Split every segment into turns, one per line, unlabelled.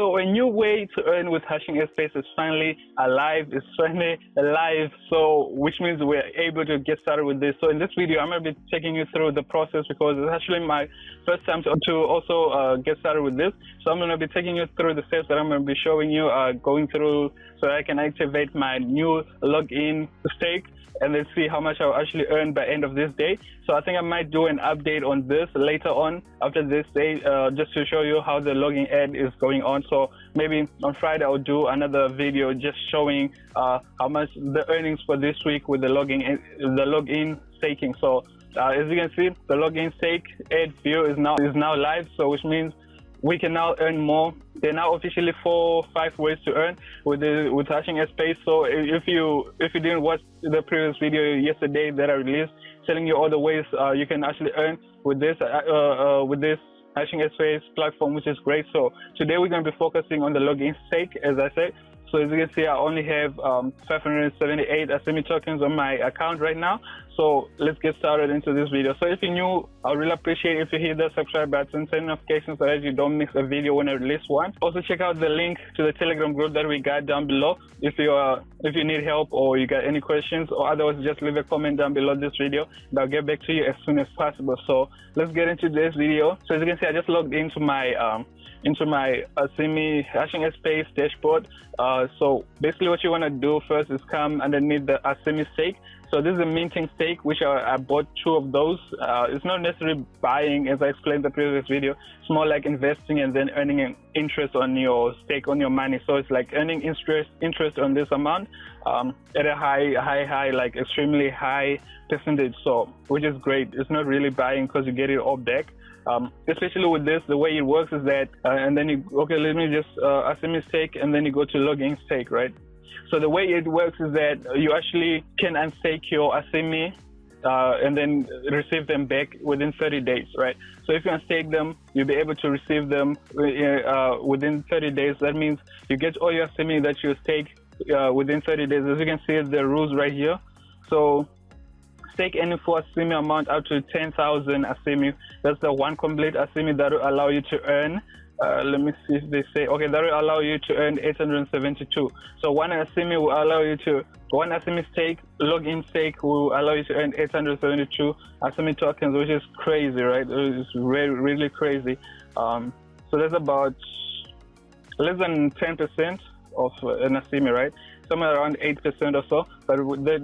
So a new way to earn with hashing airspace is finally alive. It's finally alive. So which means we're able to get started with this. So in this video, I'm going to be taking you through the process because it's actually my first time to also get started with this. So I'm going to be taking you through the steps that I'm going to be showing you, going through so I can activate my new login stake and then see how much I'll actually earn by end of this day. So I think I might do an update on this later on after this day, just to show you how the login ad is going on. So maybe on Friday I'll do another video just showing how much the earnings for this week with the login staking. So as you can see, the login stake ad view is now live. So which means we can now earn more. There are now officially 4 or 5 ways to earn with hashing airspace. So if you didn't watch the previous video yesterday that I released, telling you all the ways you can actually earn with this hashing airspace platform, which is great. So today we're going to be focusing on the login stake, as I said. So as you can see, I only have 578 asimi tokens on my account right now. So let's get started into this video. So if you're new, I'd really appreciate if you hit the subscribe button, turn notifications so that you don't miss a video when I release one. Also check out the link to the Telegram group that we got down below if you need help or you got any questions, or otherwise just leave a comment down below this video and I'll get back to you as soon as possible. So let's get into this video. So as you can see, I just logged into my asimi hashing airspace dashboard. So basically what you want to do first is come underneath the asimi stake. So this is a minting stake, which I bought 2 of those. It's not necessarily buying, as I explained in the previous video. It's more like investing and then earning an interest on your stake, on your money. So it's like earning interest on this amount at a high, like extremely high percentage. So which is great. It's not really buying because you get it all back. Especially with this, the way it works is that, and then let me just asimi stake, and then you go to login stake, right? So the way it works is that you actually can unstake your asimi and then receive them back within 30 days, right? So if you unstake them, you'll be able to receive them within 30 days. That means you get all your asimi that you stake within 30 days. As you can see, the rules right here. So stake any 4 asimi amount up to 10,000 asimi. That's the one complete asimi that will allow you to earn. Let me see if they say, okay, that will allow you to earn 872. So one asimi will allow you to, one asimi stake, login stake will allow you to earn 872 asimi tokens, which is crazy, right? It's really, really crazy. So that's about less than 10% of an asimi, right? Somewhere around 8% or so, but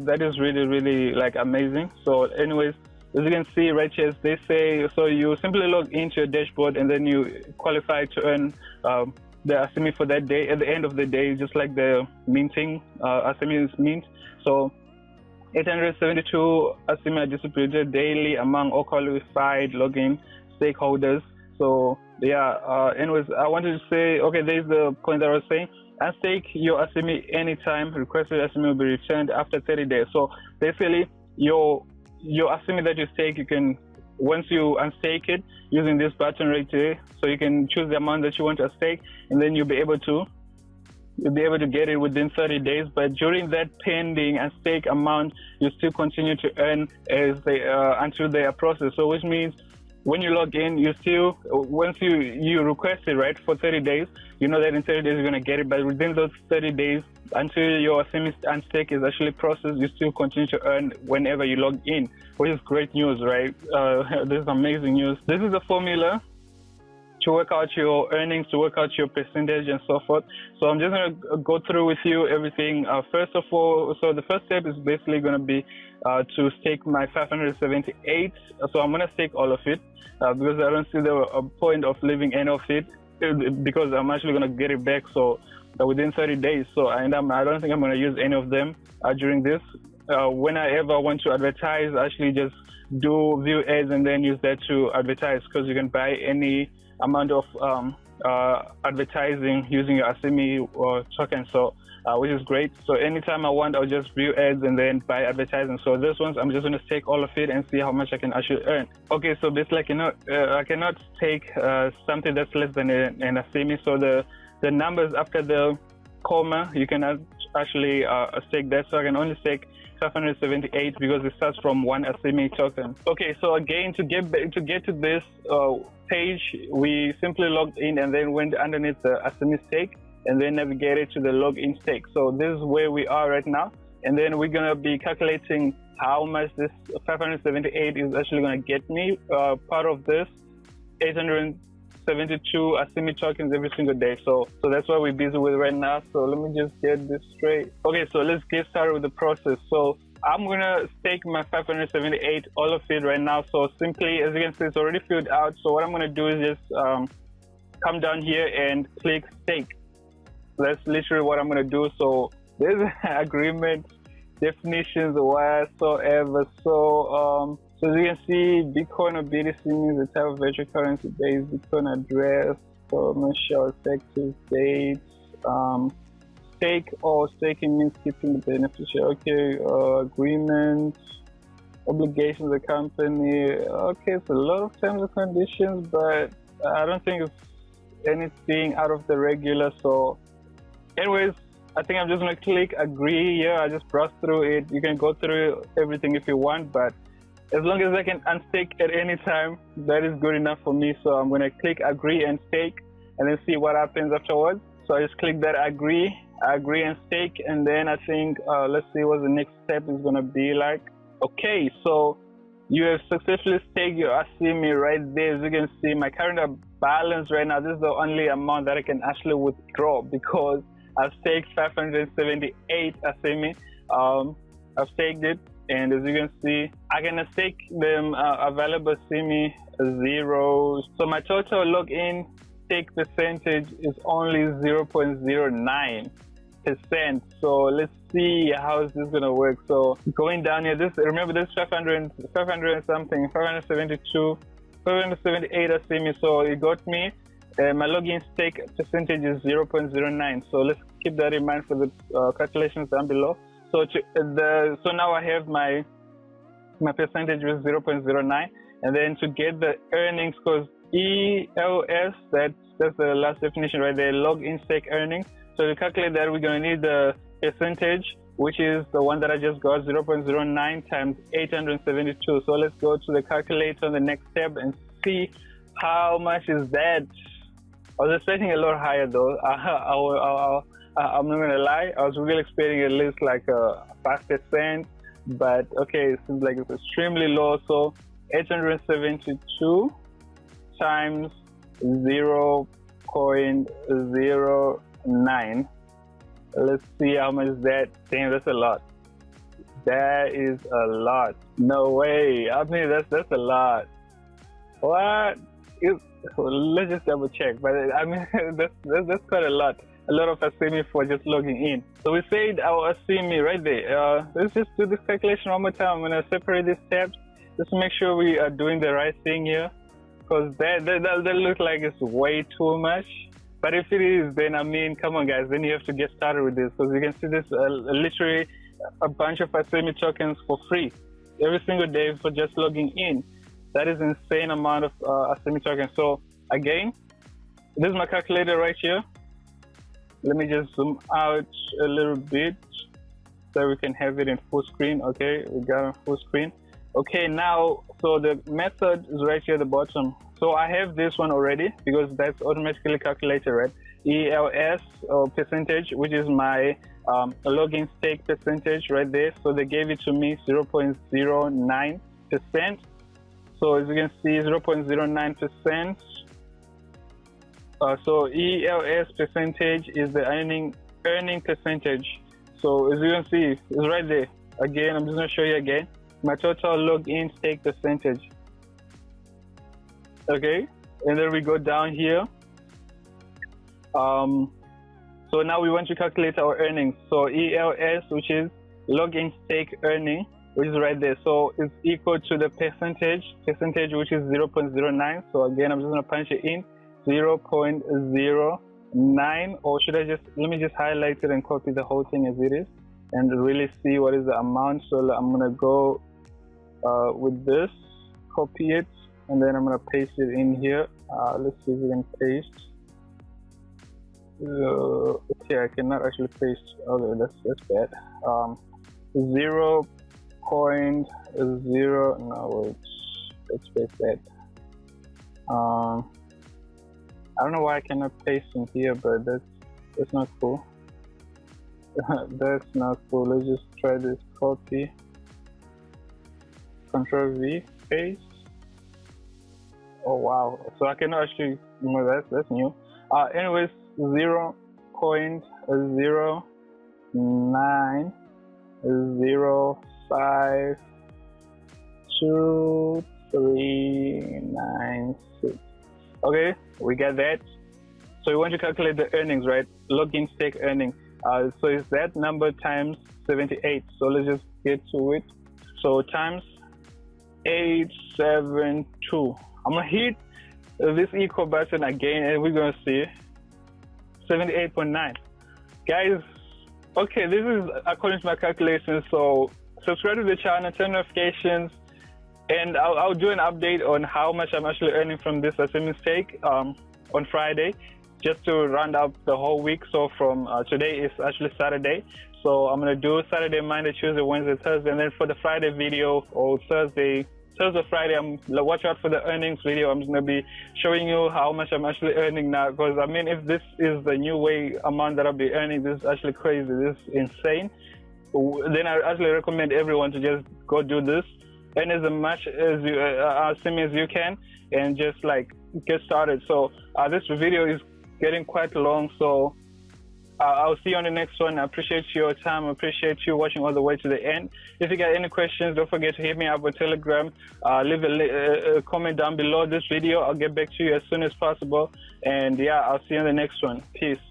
that is really, really like amazing. So anyways, as you can see right here, they say, so you simply log into your dashboard and then you qualify to earn the asimi for that day. At the end of the day, just like the minting, asimi is mint. So 872 asimi are distributed daily among all qualified login stakeholders. So yeah, anyways, I wanted to say, okay, there's the point that I was saying. Unstake your asimi anytime. Requested asimi will be returned after 30 days. So basically, your asimi that you stake, you can, once you unstake it using this button right here, so you can choose the amount that you want to stake, and then you'll be able to get it within 30 days. But during that pending unstake amount, you still continue to earn as they until they are processed. So which means when you log in, you still, once you request it, right, for 30 days, you know that in 30 days you're going to get it. But within those 30 days, until your asimi unstake is actually processed, you still continue to earn whenever you log in, which is great news, right? This is amazing news. This is the formula to work out your earnings, to work out your percentage and so forth. So I'm just going to go through with you everything. First of all, so the first step is basically going to be to stake my 578. So I'm going to stake all of it because I don't see the point of leaving any of it because I'm actually going to get it back. So within 30 days. So I don't think I'm going to use any of them during this. When I ever want to advertise, I actually just do view ads and then use that to advertise, because you can buy any amount of advertising using your asimi or token. So which is great. So anytime I want, I'll just view ads and then buy advertising. So this ones, I'm just going to stake all of it and see how much I can actually earn. Okay, so basically, I cannot stake something that's less than an asimi. So the numbers after the comma, you cannot actually stake that. So I can only stake 578 because it starts from one asimi token. Okay, so again, to get to this page, we simply logged in and then went underneath the asimi stake and then navigated to the login stake. So this is where we are right now, and then we're gonna be calculating how much this 578 is actually gonna get me. Part of this 872 asimi tokens every single day. So that's what we're busy with right now. So let me just get this straight. Okay, so let's get started with the process. So I'm gonna stake my 578, all of it right now. So simply, as you can see, it's already filled out. So what I'm gonna do is just come down here and click stake. That's literally what I'm gonna do. So there's agreement definitions whatsoever. So as you can see, Bitcoin or BTC means the type of virtual currency based Bitcoin address, commercial effective dates, stake or staking means keeping the beneficiary. Okay, agreement, obligations of the company. Okay, it's a lot of terms and conditions, but I don't think it's anything out of the regular. So anyways, I think I'm just gonna click agree here. I just browse through it. You can go through everything if you want, but as long as I can unstake at any time, that is good enough for me. So I'm gonna click agree and stake and then see what happens afterwards. So I just click that agree and stake, and then I think let's see what the next step is gonna be like. Okay, so you have successfully staked your asimi right there. As you can see, my current balance right now, this is the only amount that I can actually withdraw because I've staked 578 asimi. I've staked it, and as you can see, I can stake them available asimi 0. So my total login stake percentage is only 0.09%. So let's see how is this gonna work. So going down here, remember this 500 something, 572, 578 asimi. So it got me. My login stake percentage is 0.09. So let's keep that in mind for the calculations down below. So so now I have my percentage was 0.09, and then to get the earnings, because ELS, that's the last definition right there, login stake earnings. So to calculate that, we're gonna need the percentage, which is the one that I just got, 0.09 times 872. So let's go to the calculator on the next tab and see how much is that. I was expecting a lot higher though. I'm not gonna lie, I was really expecting at least like a 5%, but okay, it seems like it's extremely low. So 872 times 0.09. Let's see how much that. Damn, that's a lot. That is a lot. No way. I mean, that's a lot. What? Let's just double check. But I mean, that's quite a lot. A lot of asimi for just logging in. So we said our asimi right there. Let's just do this calculation one more time. I'm gonna separate these tabs just to make sure we are doing the right thing here, because that looks like it's way too much. But if it is, then I mean, come on guys, then you have to get started with this, because you can see this literally a bunch of asimi tokens for free every single day for just logging in. That is an insane amount of asimi tokens. So again, this is my calculator right here. Let me just zoom out a little bit so we can have it in full screen. Okay, we got it on full screen. Okay, now, so the method is right here at the bottom. So I have this one already because that's automatically calculated, right? ELS percentage, which is my login stake percentage right there. So they gave it to me 0.09%. So as you can see, 0.09%. So ELS percentage is the earning percentage. So as you can see, it's right there. Again, I'm just gonna show you again. My total login stake percentage. Okay, and then we go down here. So now we want to calculate our earnings. So ELS, which is login stake earning, which is right there. So it's equal to the percentage, which is 0.09. So again, I'm just gonna punch it in, 0.09, or should I just, let me just highlight it and copy the whole thing as it is and really see what is the amount. So I'm gonna go with this, copy it, and then I'm gonna paste it in here. Let's see if we can paste. Okay, I cannot actually paste. Okay, that's bad. 0.09. 0.0. No, wait. Let's paste that. I don't know why I cannot paste in here, but that's not cool. That's not cool. Let's just try this. Copy. Control V. Paste. Oh wow! So I can actually. No, that's new. Anyways, 0.009052396. Okay, we get that. So you want to calculate the earnings, right? Login stake earnings. So it's that number times 78. So let's just get to it. So times 872. I'm gonna hit this equal button again, and we're gonna see 78.9. Guys, okay, this is according to my calculations. So subscribe to the channel, turn notifications, and I'll do an update on how much I'm actually earning from this asimi stake on Friday, just to round up the whole week. So from today is actually Saturday. So I'm gonna do Saturday, Monday, Tuesday, Wednesday, Thursday, and then for the Friday video, or Thursday, Friday, watch out for the earnings video. I'm just gonna be showing you how much I'm actually earning now. Because I mean, if this is the new amount that I'll be earning, this is actually crazy. This is insane. Then I actually recommend everyone to just go do this, earn as much as you as you can, and just like get started. So this video is getting quite long, so I'll see you on the next one. I appreciate your time. I appreciate you watching all the way to the end. If you got any questions, don't forget to hit me up on Telegram. Leave a comment down below this video. I'll get back to you as soon as possible. And yeah, I'll see you on the next one. Peace.